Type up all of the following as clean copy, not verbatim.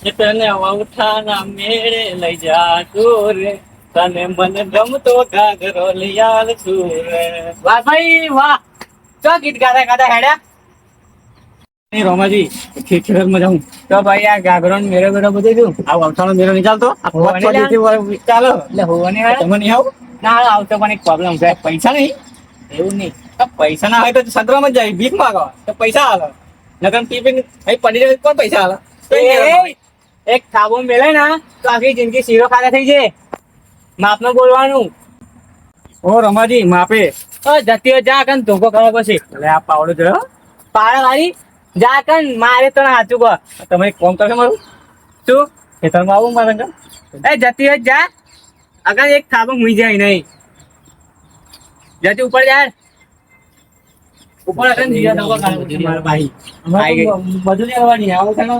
તને વૌઠાના મેળે લઈ જા તું રે, તને મને ગમતો ઘાઘરો લઈ આલ છું રે. વાહ ભાઈ વાહ, ચો ગીત ગાતા ગાતા હેડ્યા. રોમાજી ખેતરમાં જાઉં તો ભાઈ આ ઘાઘરો ને મેળો મેળો બધું જોઉં. આ વૌઠાનો મેળો નહીં ચાલતો ચાલો એટલે હોવા નહીં આવે તમે નહીં આવું ના આવતો પણ એક પ્રોબ્લેમ છે પૈસા નહીં એવું નહીં પૈસા ના હોય તો સદરામાં જ જાય ભીખ માંગો તો પૈસા હાલો નકર ટિફિન અહીં પડી જાય કોણ પૈસા હાલો એક ખાબો મેલે ને તો આખી જિંદગી શીરો ખાતા થઈ જાય માપનું બોલવાનું ઓ રમાજી માપે જતી હોય જા કન ધોકો ખાવા પછી એટલે આ પાવડો જોયો પાવડા વાળી જા કન મારે તો સાચું કહો તમે કોમ કરશો મારું શું ખેતરમાં આવું મારે એ જતી હોય જા અગર એક ખાબો મુઈ જાય નહીં જતી ઉપર યાર ઉપર અગર જીરા ધોકો ખાવા મારા ભાઈ મજૂરી આવવાની આવો ચાલો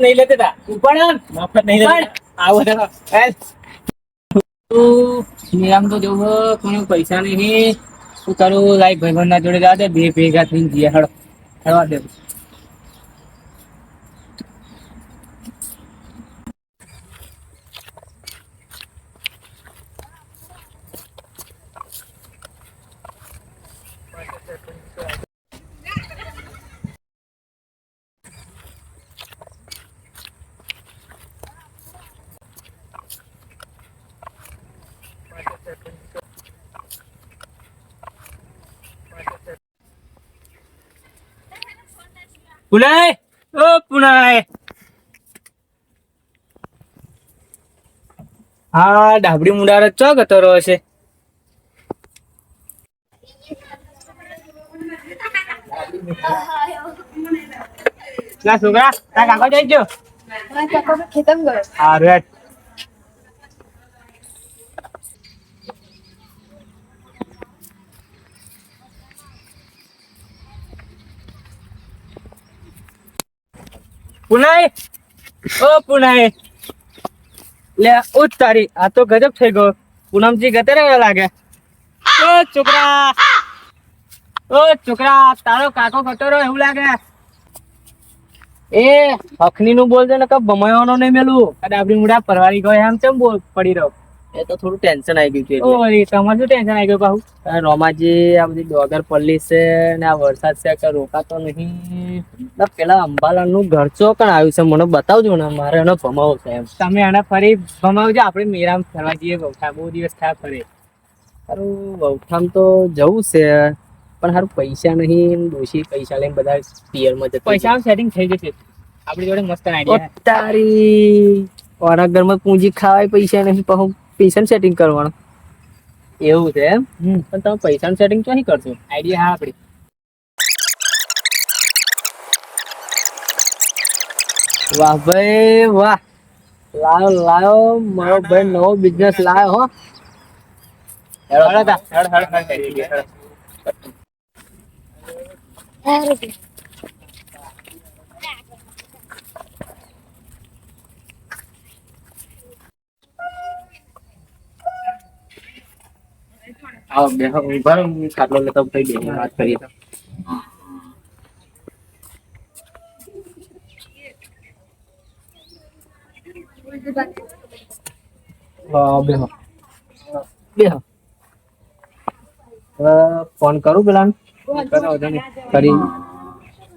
नहीं लेते था ऊपर मफत नहीं लेते आओ नियम तो जो कोई पैसा नहीं શું કરું લાઈક ભાઈબંધ ના જોડે જવા દે બે ભેગા થઈને જઈએ હળો હળવા દે પુનાય ઓ પુનાય હા ડાબડી મુંડાર ચો ગતો રહ્યો છે લા છોકરા તા કાકો જઈ ગયો કાકો ખેતમ ગયો હા રેટ પુનાય ઓ પુનાય લે ઉતારી આ તો ગજબ થઈ ગયો પૂનમજી ગતે રહ્યો લાગે ઓ છોકરા તારો કાકો ગતો રહ્યો એવું લાગે એ હખની નું બોલજો ને કબ ભમાવાનો નહીં મેલું અને આપડી મુડા પરવારી ગયો એમ કેમ બોલ પડી રહ્યો એ તો થોડું ટેન્શન આવી ગયું છે ઓરે તમારે શું ટેન્શન આવી ગયું બાહુ રોમાજી આ બધી ડોગર પલ્લી છે ને આ વરસાદ છે કે રોકાતો નહીં પેલા અંબાલાલ નું ઘર ચોકણ આવ્યું છે મને બતાવજો ને મારે એનો ભમાવો છે એમ તમે એને ફરી ભમાવજો આપણે મેરામ ફરવા જઈએ વૌઠા બહુ દિવસ થયા ફરે સારું વૌઠામ તો જવું છે પણ સારું પૈસા નહીં દોશી પૈસા લઈને બધા પિયરમાં જતા પૈસા સેટિંગ થઈ જશે આપણી જોડે મસ્ત આઈડિયા તારી ઓરા ઘરમાં પૂંજી ખાવાય પૈસા નહીં કહું પૈસાનું સેટિંગ કરવાનું એવું છે એમ પણ તમે પૈસાનું સેટિંગ ક્યાંથી કરશો આઈડિયા હા આપણી વાહ ભાઈ વાહ લાયો મારો ભાઈ નવો બિઝનેસ લાયો હો આવો બે ઉભા રહો હું ખાટલો લેતો થઈ બે વાત કરીએ બેહો બેહો ફોન કરું પેલા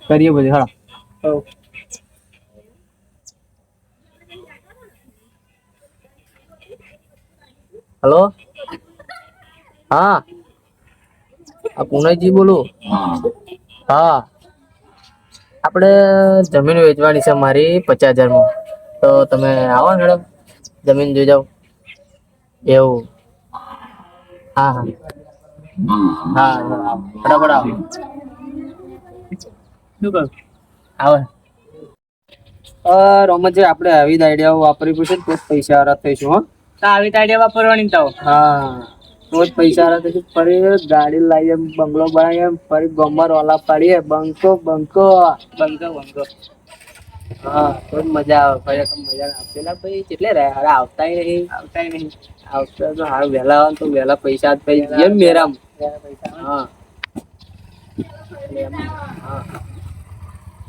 કરીએ બધું હા હેલો હા આ પુનાજી બોલું હા આપણે જમીન વેચવાની છે મારી 50,000 માં તો તમે આવો ને મેડમ જમીન જોઈ જાઓ એવું હા હા હા ફટાફટ આવો શું કરું આવે રોમનજી આપણે આવી આઈડિયાઓ વાપરી પડશે તો પૈસા હારા થઈશું હો આવી આઈડિયા વાપરવાની તો હા તો જ પૈસા હારા થઈશું ફરી ગાડી લાવીએ બંગલો બનાવીએ ફરી ગોમર ઓલા પાડીએ બંકો બંકો બંકો બંકો હા તો મજા આવે ફરી મજા આપેલા ભાઈ કેટલે રહ્યા અરે આવતા નહીં આવતા તો હારું વહેલા આવે તો વહેલા પૈસા જ ભાઈ જેમ મેરામ હા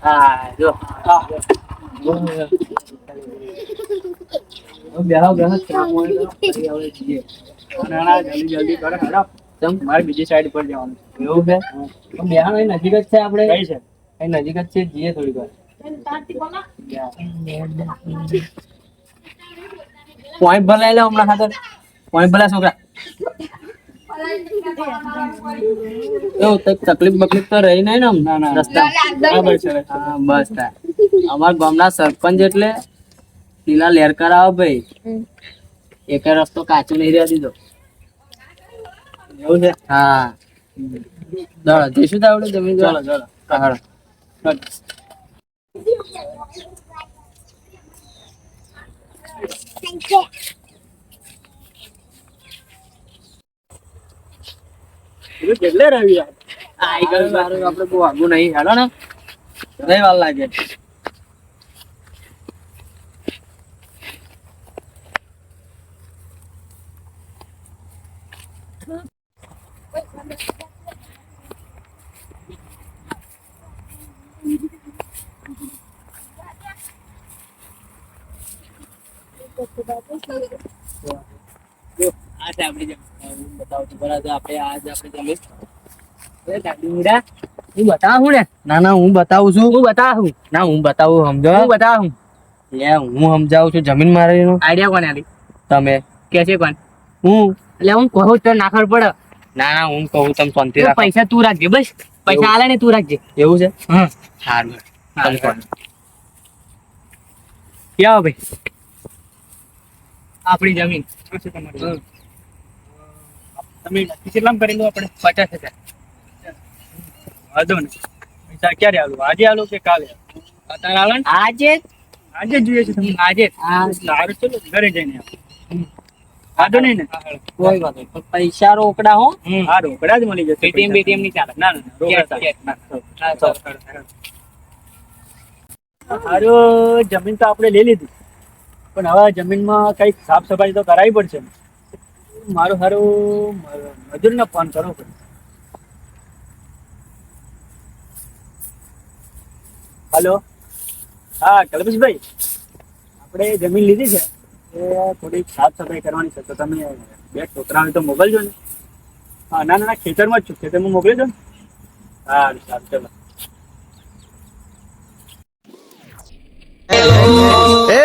હા હા જો બેહો બેહો ચા મોય ફરી આવે છીએ ના જલ્દી જલ્દી કરો હેડો તમ મારે બીજી સાઈડ પર જવાનું એવું છે તો બેહાનો એ નજીક જ છે આપણે કઈ છે એ નજીક જ છે જઈએ થોડી વાર પોઈન્ટ ભલાઈ લે હમણાં ખાતર પોઈન્ટ ભલા છોકરા એવું તકલીફ બકલીફ તો રહી નહીં ને ના રસ્તા બરાબર છે હા બસ તા અમારા ગામના સરપંચ એટલે લીલા લેર કરાવો ભાઈ એક રસ્તો કાચો નહીં રહ્યા દીધો એવું છે હા દળ જઈશું તો આપણે જમીન ચલો ચલો હા કેટલે રહ્યું આઈ ગયું સારું આપણે બહુ આગું નહીં હેડો ને નહીં વાર લાગે હું બતાવું સમજો હું બતાવું હું સમજાવું છું જમીન મારી આઈડિયા કોને આલી તમે કે છે કોણ હું એટલે હું કહું તો ના ખબર પડે ના હું કહું તમે શાંતિ રાખો પૈસા તું રાખજે બસ પૈસા આલે ને તું રાખજે એવું છે હા સારું ક્યાં ભાઈ આપણી જમીન તમે કેટલામ કરેલું આપણે 50,000 વાંધો ને પૈસા ક્યારે આલું આજે આલું કે કાલે અત્યારે આલો આજે આજે જોઈએ છે તમને આજે સારું ચલો ઘરે જઈને વાંધો નહીં ને કોઈ વાત નહીં પૈસા રોકડા હો હા રોકડા જ મળી જશે એટીએમ ની ચાલે ના હારું જમીન તો આપણે લઈ લીધી પણ હવે જમીનમાં કઈક સાફ સફાઈ તો કરાવી પડશે મારું સારું મજૂરને ફોન કરવો પડે હલો હા કલ્પેશભાઈ આપણે જમીન લીધી છે એ થોડીક સાફ સફાઈ કરવાની છે તો તમે 2 છોકરા હોય તો મોકલજો ને હા ના ખેતરમાં જ છું ખેતરમાં મોકલી દો ને સારું ચલો એ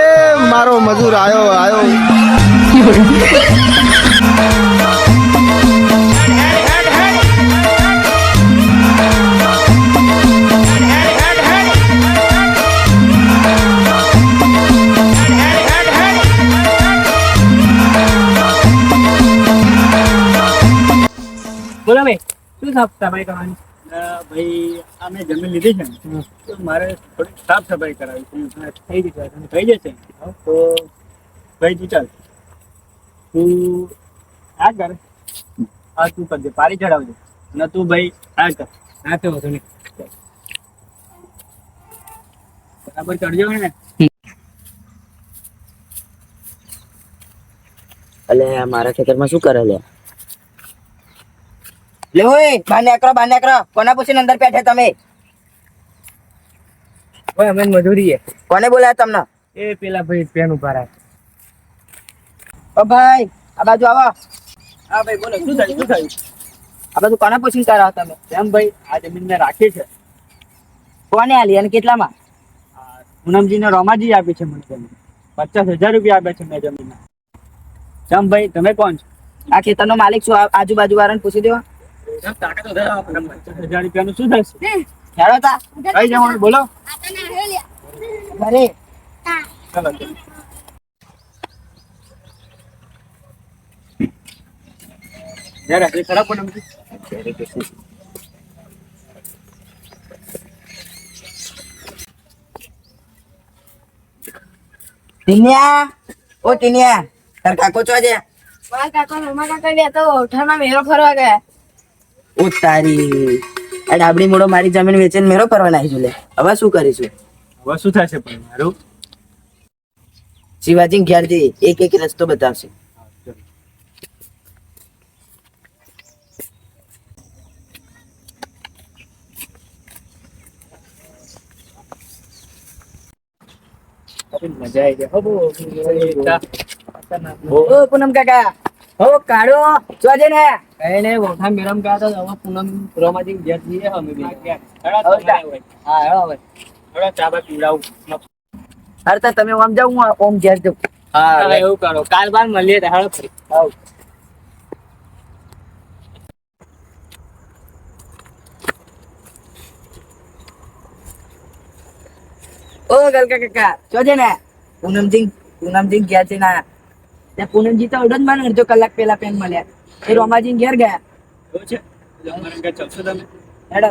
મારો મજૂર આયો બોલો ભાઈ શું સાફ સફાઈ કરવાની ભાઈ અમે જમીન લીધી છે ને તો મારે થોડીક સાફ સફાઈ કરાવી થઈ જશે થઈ જશે તો ભાઈ તું ચાલ તું આ કર હા તું કરજે પારી ચડાવજે ને તું ભાઈ આ કર ના તો વધુ નહીં બરાબર ચડજો ને અલે મારા ખેતરમાં શું કરે લે લે ઓય બાનેકરો કોના પૂછીને અંદર બેઠે તમે ઓય અમે મજૂરી કોને બોલાયા તમને એ પેલા ભાઈ પેન ઉભા રહે ઓ ભાઈ આ બાજુ આવો હા ભાઈ બોલો શું થયું આ બાજુ કોના પૂછીને કરો તમે એમ ભાઈ આ જમીન મેં રાખી છે કોને આલી અને કેટલામાં પૂનમજીને રોમાજી આપી છે મને જમીન 50,000 રૂપિયા આપ્યા છે મેં જમીન ચમ ભાઈ તમે કોણ છો આ ખેતરનો માલિક છું આજુબાજુ વાળાને પૂછી દેવા 50,000 રૂપિયાનું શું થશે હેડો તા કઈ જવાનું બોલો ઘરે ચલો જરા ખરાબ પણ ટીનિયા તાર કાકો છો છે મારા કાકા બે તો ઓઠામાં મેરો ફરવા ગયા ઓ તારી આ ડાબડી મોડો મારી જમીન વેચીને મેરો ફરવા નાખી લે હવે શું કરીશું હવે શું થશે પણ મારું શિવાજી ઘેરથી એક રસ્તો બતાવશે મજા આવી જાય હો બહુ. ઓ પૂનમ કાકા હો કાઢો જોજે ને કઈ નહીં ઓઠા મેરમ ગયા તો હવે પૂનમ રોમાજી ઘેર જઈએ અમે બી. હા હેડો હવે ચા બા પીવડાવું. અરે તો તમે આમ જાવ હું ઓમ ઘેર જાઉં હા એવું કરો કાલ બાર મળીએ તો હેડો ફરી. ઓ ગલકા કાકા જોજે ને પૂનમજી ઘેર છે ના ત્યાં પૂનમજી તો અડધ માં અડધો કલાક પહેલા પેન મળ્યા એ રોમાજી ઘેર ગયા એવું છે અમારે ઘેર ચાલશો તમે. હેડો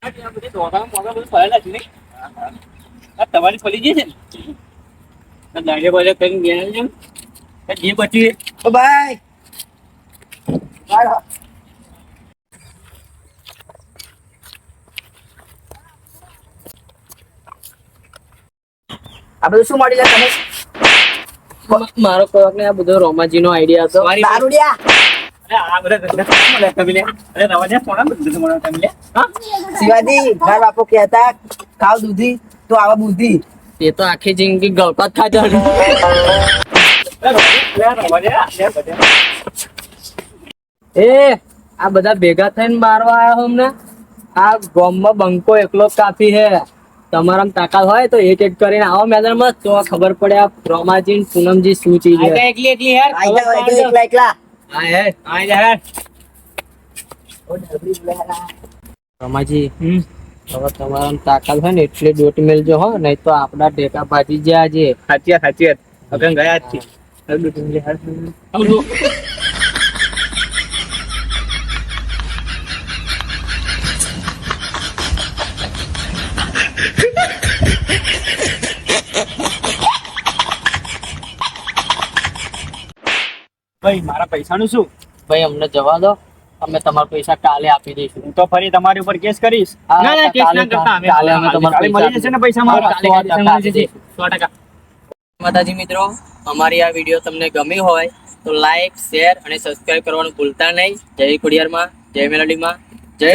આ બધી દોડામાં મોગા બધું ફરેલા છે નહીં? આ તમારી ફરી ગઈ છે ને આ દાઢે બાજે કરીને ગયા છે ને જે પછી ઓ ભાઈ હાલો આ બધું શું મળી લે તમે મારો કોક ને આ બધો રોમાજી નો આઈડિયા હતો. દારૂડિયા અરે આ બધા ધંધા કોણ મળે તમે લે? અરે રવાજા કોણ બધું મળે તમે લે? હા શિવાજી મારા બાપુ કહેતા ખાવ દૂધી તો આવા બુદ્ધિ તે તો આખી જિંદગી ગળપાત ખાધા એ આ બધા ભેગા થઈને મારવા આવ્યા અમને. આ ગામમાં બંકો એકલો જ કાફી હે. તમારામાં તાકાત હોય તો એક એક કરીને આવો મેદાનમાં તો ખબર પડે આ રોમાજી ને પૂનમજી શું ચીજ છે. એકલી એકલી યાર આઈ જાઓ એકલા એકલા હા હે આઈ જા હે રોમાજી હવે તમારામાં તાકાત હોય ને એટલે દોટ મેલજો હો નહીં તો આપડા ટેકા ભાજી જાય છે. સાચી હવે ગયા જ થી ભાઈ મારા પૈસાનું શું? ભાઈ અમને જવા દો અમે તમારા પૈસા કાલે આપી દઈશું. હું તો ફરી તમારી ઉપર કેસ કરીશ. ના ના કેસ ના કરતા અમે કાલે તમારા મળી જશે ને પૈસા મારા કાલે મળી જશે 100%. માતાજી મિત્રો અમારી આ વિડીયો તમને ગમી હોય તો લાઈક શેર અને સબસ્ક્રાઇબ કરવાનું ભૂલતા નહીં. જય ખોડિયારમાં, જય મેલડીમાં, જય